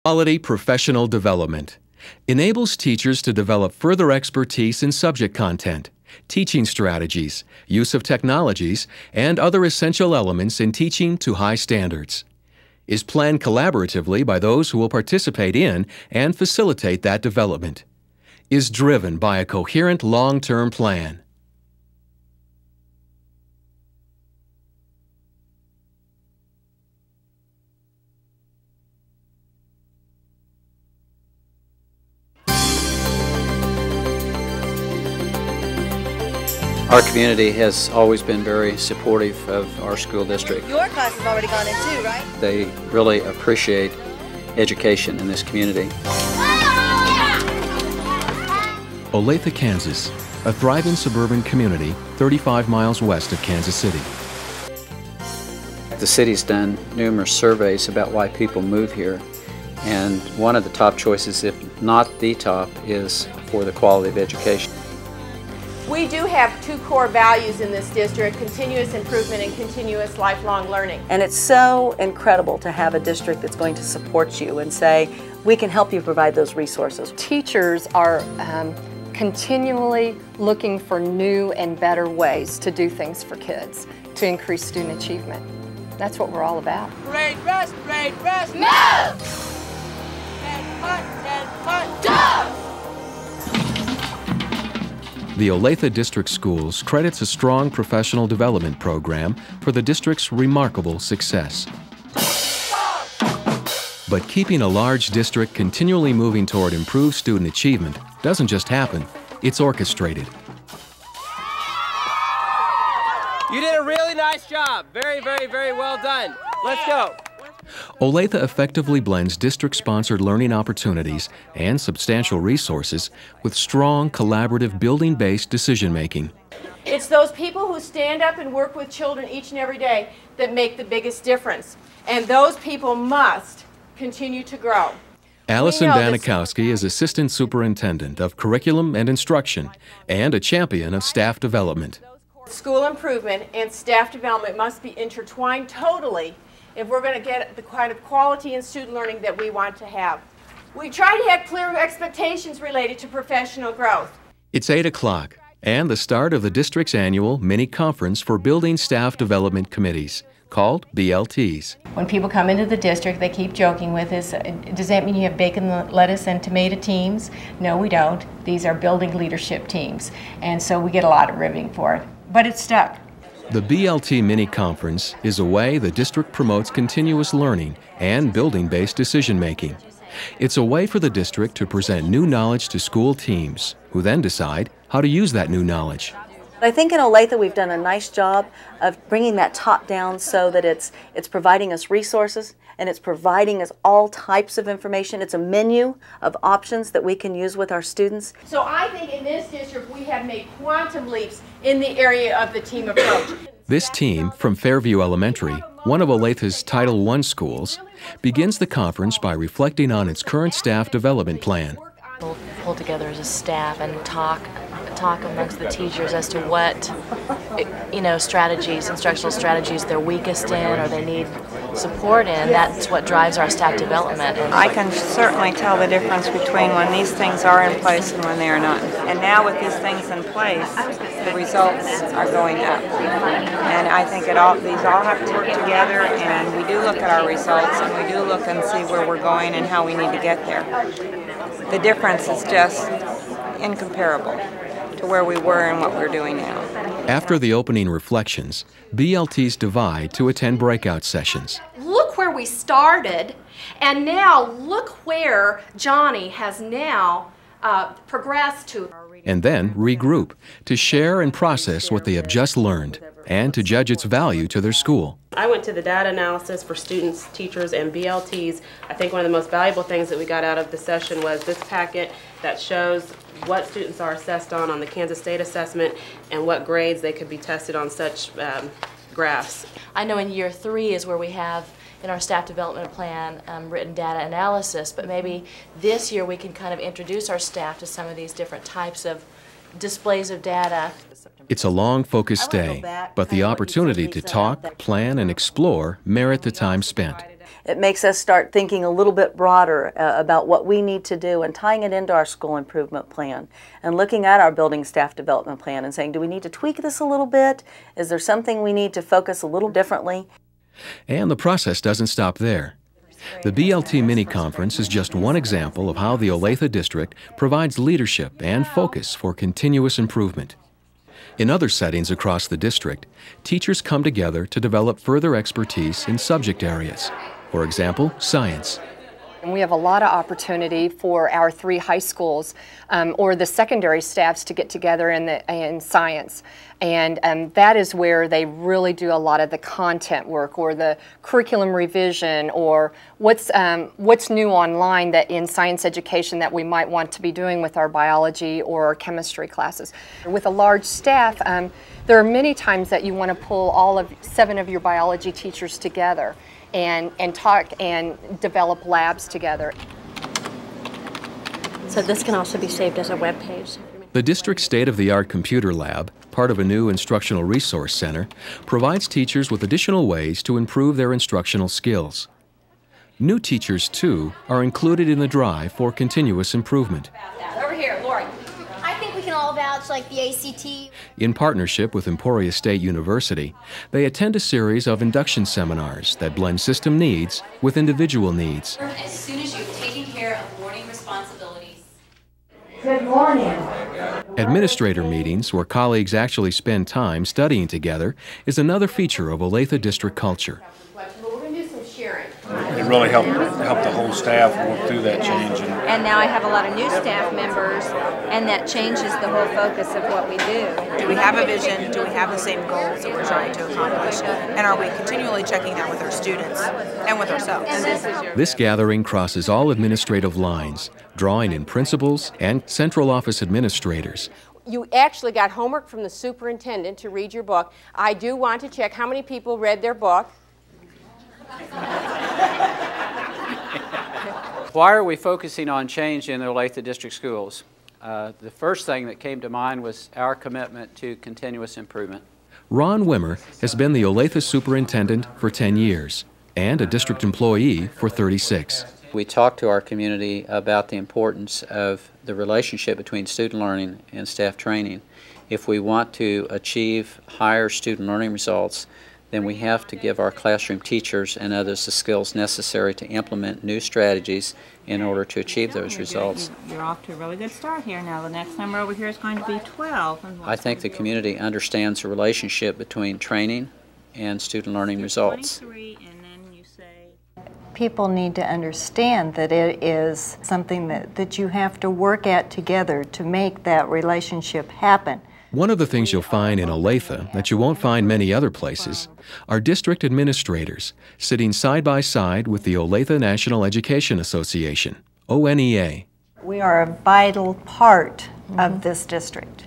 Quality professional development enables teachers to develop further expertise in subject content, teaching strategies, use of technologies, and other essential elements in teaching to high standards. Is planned collaboratively by those who will participate in and facilitate that development. Is driven by a coherent long-term plan. Our community has always been very supportive of our school district. Your class has already gone in too, right? They really appreciate education in this community. Olathe, Kansas, a thriving suburban community 35 miles west of Kansas City. The city's done numerous surveys about why people move here, and one of the top choices, if not the top, is for the quality of education. We do have two core values in this district: continuous improvement and continuous lifelong learning. And it's so incredible to have a district that's going to support you and say, we can help you provide those resources. Teachers are continually looking for new and better ways to do things for kids, to increase student achievement. That's what we're all about. Parade rest, Move! 10 putt, Go! The Olathe District Schools credits a strong professional development program for the district's remarkable success. But keeping a large district continually moving toward improved student achievement doesn't just happen, it's orchestrated. You did a really nice job. Very, very, very well done. Let's go. Olathe effectively blends district-sponsored learning opportunities and substantial resources with strong, collaborative, building-based decision-making. It's those people who stand up and work with children each and every day that make the biggest difference. And those people must continue to grow. Allison Danikowski is Assistant Superintendent of Curriculum and Instruction and a champion of staff development. School improvement and staff development must be intertwined totally if we're going to get the kind of quality in student learning that we want to have. We try to have clear expectations related to professional growth. It's 8 o'clock and the start of the district's annual mini conference for building staff development committees, called BLTs. When people come into the district, they keep joking with us, does that mean you have bacon, lettuce, and tomato teams? No, we don't. These are building leadership teams, and so we get a lot of ribbing for it. But it's stuck. The Blt Mini Conference is a way the district promotes continuous learning and building-based decision-making. It's a way for the district to present new knowledge to school teams, who then decide how to use that new knowledge. I think in Olathe we've done a nice job of bringing that top down so that it's providing us resources and it's providing us all types of information. It's a menu of options that we can use with our students. So I think in this district we have made quantum leaps in the area of the team approach. This team from Fairview Elementary, one of Olathe's Title I schools, begins the conference by reflecting on its current staff development plan. We'll pull together as a staff and talk amongst the teachers as to what, strategies, instructional strategies they're weakest in or they need support in. That's what drives our staff development. I can certainly tell the difference between when these things are in place and when they are not. And now with these things in place, the results are going up. And I think these all have to work together, and we do look at our results and we do look and see where we're going and how we need to get there. The difference is just incomparable to where we were and what we're doing now. After the opening reflections, BLTs divide to attend breakout sessions. Look where we started, and now look where Johnny has now progressed to. And then regroup to share and process what they have just learned and to judge its value to their school. I went to the data analysis for students, teachers, and BLTs. I think one of the most valuable things that we got out of the session was this packet that shows what students are assessed on the Kansas State Assessment and what grades they could be tested on such graphs. I know in year 3 is where we have in our staff development plan written data analysis, but maybe this year we can kind of introduce our staff to some of these different types of displays of data. It's a long, focused day, but the opportunity to talk, plan, and explore merit the time spent. It makes us start thinking a little bit broader about what we need to do and tying it into our school improvement plan and looking at our building staff development plan and saying, do we need to tweak this a little bit? Is there something we need to focus a little differently? And the process doesn't stop there. The Blt Mini Conference is just one example of how the Olathe District provides leadership and focus for continuous improvement. In other settings across the district, teachers come together to develop further expertise in subject areas. For example, science. And we have a lot of opportunity for our 3 high schools or the secondary staffs to get together in science. And that is where they really do a lot of the content work or the curriculum revision or what's new online that in science education that we might want to be doing with our biology or our chemistry classes. With a large staff, there are many times that you want to pull all 7 of your biology teachers together and talk and develop labs together. So this can also be saved as a web page. The district's state-of-the-art computer lab, part of a new instructional resource center, provides teachers with additional ways to improve their instructional skills. New teachers, too, are included in the drive for continuous improvement. Over here, Lori. I think we can all vouch like the ACT. In partnership with Emporia State University, they attend a series of induction seminars that blend system needs with individual needs. As soon as you've taken care of morning responsibilities. Good morning. Administrator meetings, where colleagues actually spend time studying together, is another feature of Olathe district culture. It really helped the whole staff work through that change. And now I have a lot of new staff members, and that changes the whole focus of what we do. Do we have a vision? Do we have the same goals that we're trying to accomplish? And are we continually checking that with our students and with ourselves? This gathering crosses all administrative lines, drawing in principals and central office administrators. You actually got homework from the superintendent to read your book. I do want to check how many people read their book. Why are we focusing on change in the Olathe District Schools? The first thing that came to mind was our commitment to continuous improvement. Ron Wimmer has been the Olathe superintendent for 10 years and a district employee for 36. We talk to our community about the importance of the relationship between student learning and staff training. If we want to achieve higher student learning results, then we have to give our classroom teachers and others the skills necessary to implement new strategies in order to achieve those results. You're off to a really good start here now. The next number over here is going to be 12. I think the community understands the relationship between training and student learning results. People need to understand that it is something that you have to work at together to make that relationship happen. One of the things you'll find in Olathe that you won't find many other places are district administrators sitting side by side with the Olathe National Education Association, ONEA. We are a vital part of this district.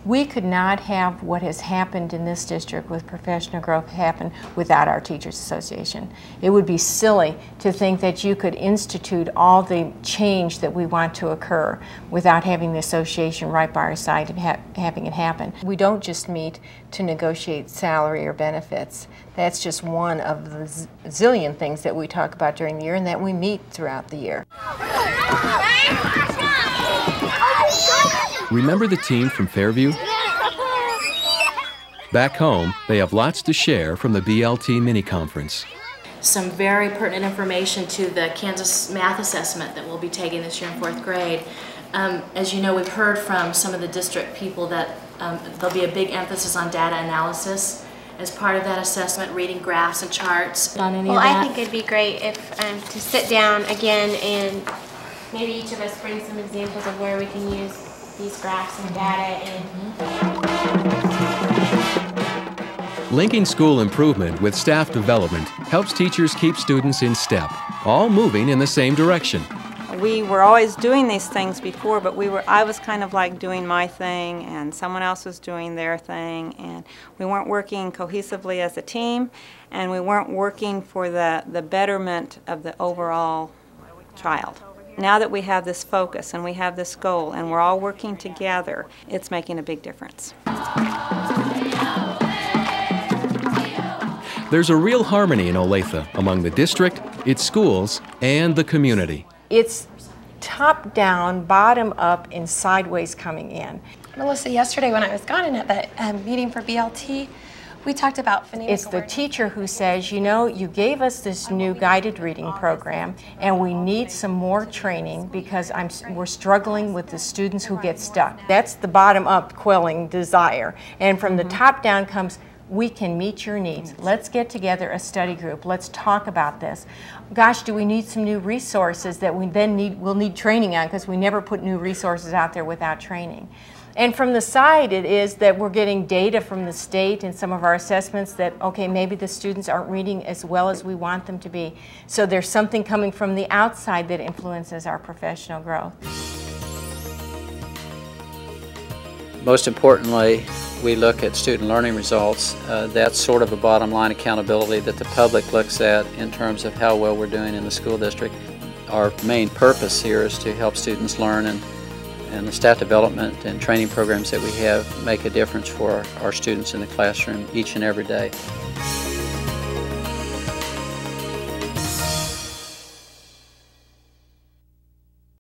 We could not have what has happened in this district with professional growth happen without our Teachers Association. It would be silly to think that you could institute all the change that we want to occur without having the association right by our side and having it happen. We don't just meet to negotiate salary or benefits. That's just one of the zillion things that we talk about during the year and that we meet throughout the year. Remember the team from Fairview? Back home, they have lots to share from the Blt Mini Conference. Some very pertinent information to the Kansas math assessment that we'll be taking this year in 4th grade. As you know, we've heard from some of the district people that there'll be a big emphasis on data analysis as part of that assessment, reading graphs and charts. On any well, of that? I think it'd be great if to sit down again and maybe each of us bring some examples of where we can use these graphs and data. Linking school improvement with staff development helps teachers keep students in step, all moving in the same direction. We were always doing these things before, but I was kind of like doing my thing and someone else was doing their thing, and we weren't working cohesively as a team, and we weren't working for the betterment of the overall child. Now that we have this focus and we have this goal and we're all working together, it's making a big difference. There's a real harmony in Olathe among the district its schools, and the community. It's top down, bottom up, and sideways coming in. Melissa, yesterday when I was gone and at the meeting for BLT, we talked about financial. It's the teacher who says, you know, you gave us this new guided reading program and we need some more training because we're struggling with the students who get stuck. That's the bottom up quelling desire. And from the top down comes, we can meet your needs. Let's get together a study group. Let's talk about this. Gosh, do we need some new resources that we then we'll need training on, because we never put new resources out there without training. And from the side, it is that we're getting data from the state and some of our assessments that, okay, maybe the students aren't reading as well as we want them to be. So there's something coming from the outside that influences our professional growth. Most importantly, we look at student learning results. That's sort of a bottom line accountability that the public looks at in terms of how well we're doing in the school district. Our main purpose here is to help students learn, and the staff development and training programs that we have make a difference for our students in the classroom each and every day.